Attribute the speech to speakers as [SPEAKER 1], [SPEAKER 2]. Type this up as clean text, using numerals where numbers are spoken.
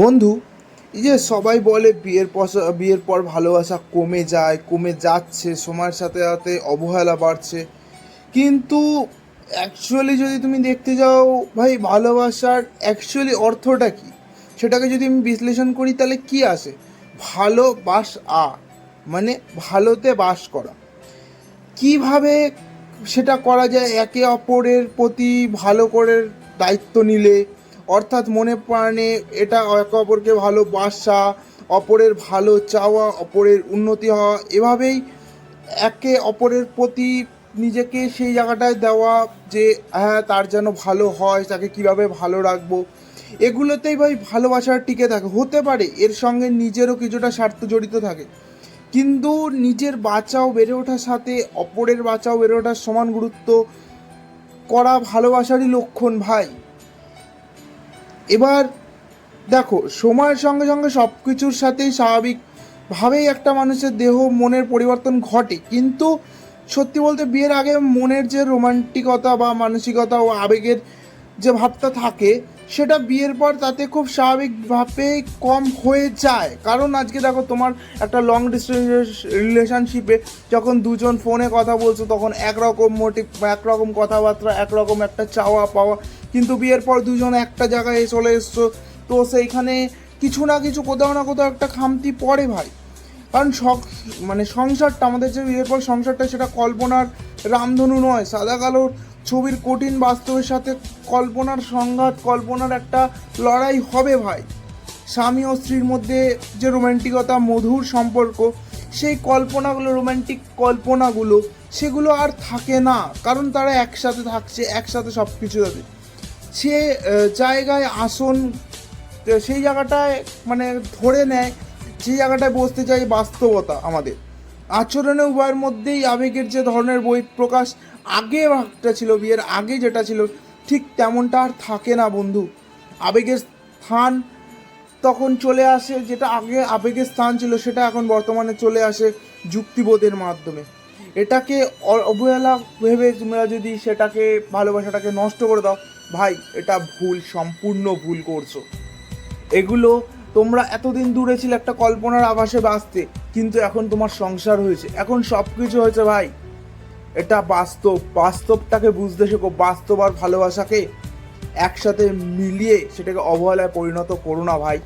[SPEAKER 1] বন্ধু, এই যে সবাই বলে বিয়ের পর ভালোবাসা কমে যাচ্ছে, সময়ের সাথে সাথে অবহেলা বাড়ছে। কিন্তু অ্যাকচুয়ালি যদি তুমি দেখতে যাও ভাই, ভালোবাসার অ্যাকচুয়ালি অর্থটা কি সেটাকে যদি আমি বিশ্লেষণ করি তাহলে কি আসে? ভালোবাস আ মানে ভালোতে বাস করা। কিভাবে সেটা করা যায়? একে অপরের প্রতি ভালো করে দায়িত্ব নিলে, অর্থাৎ মনে প্রাণে এটা একে অপরকে ভালোবাসা, অপরের ভালো চাওয়া, অপরের উন্নতি হওয়া, এভাবেই একে অপরের প্রতি নিজেকে সেই জায়গাটায় দেওয়া যে হ্যাঁ, তার যেন ভালো হয়, তাকে কিভাবে ভালো রাখবো, এগুলোতেই ভাই ভালোবাসা টিকে থাকে। হতে পারে এর সঙ্গে নিজেরও কিছুটা স্বার্থ জড়িত থাকে, কিন্তু নিজের বাঁচাও বেড়ে ওঠার সাথে অপরের বাঁচাও বেড়ে ওঠার সমান গুরুত্ব করা ভালোবাসারই লক্ষণ ভাই। এবার দেখো, সময়ের সঙ্গে সঙ্গে সব কিছুর সাথেই স্বাভাবিকভাবেই একটা মানুষের দেহ মনের পরিবর্তন ঘটে, কিন্তু সত্যি বলতে বিয়ের আগে মনের যে রোমান্টিকতা বা মানসিকতা ও আবেগের যে ভাবটা থাকে, সেটা বিয়ের পর তাতে খুব স্বাভাবিকভাবে কম হয়ে যায়। কারণ আজকে দেখো, তোমার একটা লং ডিস্টেন্স রিলেশনশিপে যখন দুজন ফোনে কথা বলছো, তখন একরকম মোটিভ, একরকম কথাবার্তা, একরকম একটা চাওয়া পাওয়া, কিন্তু বিয়ের পর দুজন একটা জায়গায় চলে এসছো, তো সেইখানে কিছু না কিছু, কোথাও না কোথাও একটা খামতি পড়ে ভাই। কারণ সংসারটা, আমাদের যে বিয়ের পর সংসারটা, সেটা কল্পনার রামধনু নয়, সাদা কালোর ছবির কঠিন বাস্তবের সাথে কল্পনার সংঘাত, কল্পনার একটা লড়াই হবে ভাই। স্বামী ও স্ত্রীর মধ্যে যে রোম্যান্টিকতা, মধুর সম্পর্ক, সেই কল্পনাগুলো, রোম্যান্টিক কল্পনাগুলো, সেগুলো আর থাকে না, কারণ তারা একসাথে থাকছে, একসাথে সব কিছু যাবে। সে জায়গায় আসন, সেই জায়গাটায় মানে ধরে নেয়, সেই জায়গাটায় বসতে চাই বাস্তবতা। আমাদের আচরণে উভয়ের মধ্যেই আবেগের যে ধরনের বহিঃপ্রকাশ আগে একটা ছিল, বিয়ের আগে যেটা ছিল, ঠিক তেমনটা আর থাকে না বন্ধু। আবেগের স্থান তখন চলে আসে, যেটা আগে আবেগের স্থান ছিল সেটা এখন বর্তমানে চলে আসে যুক্তিবোধের মাধ্যমে। এটাকে অবহেলা ভেবে তোমরা যদি সেটাকে, ভালোবাসাটাকে নষ্ট করে দাও ভাই, এটা ভুল, সম্পূর্ণ ভুল করছো। এগুলো, তোমরা এতদিন দূরে ছিলে একটা কল্পনার আভাসে বাঁচতে, কিন্তু এখন তোমার সংসার হয়েছে, এখন সব কিছু হয়েছে ভাই। এটা বাস্তব, বাস্তবটাকে বুঝতে শেখো। বাস্তব আর ভালোবাসাকে একসাথে মিলিয়ে সেটাকে অবহেলায় পরিণত করো না ভাই।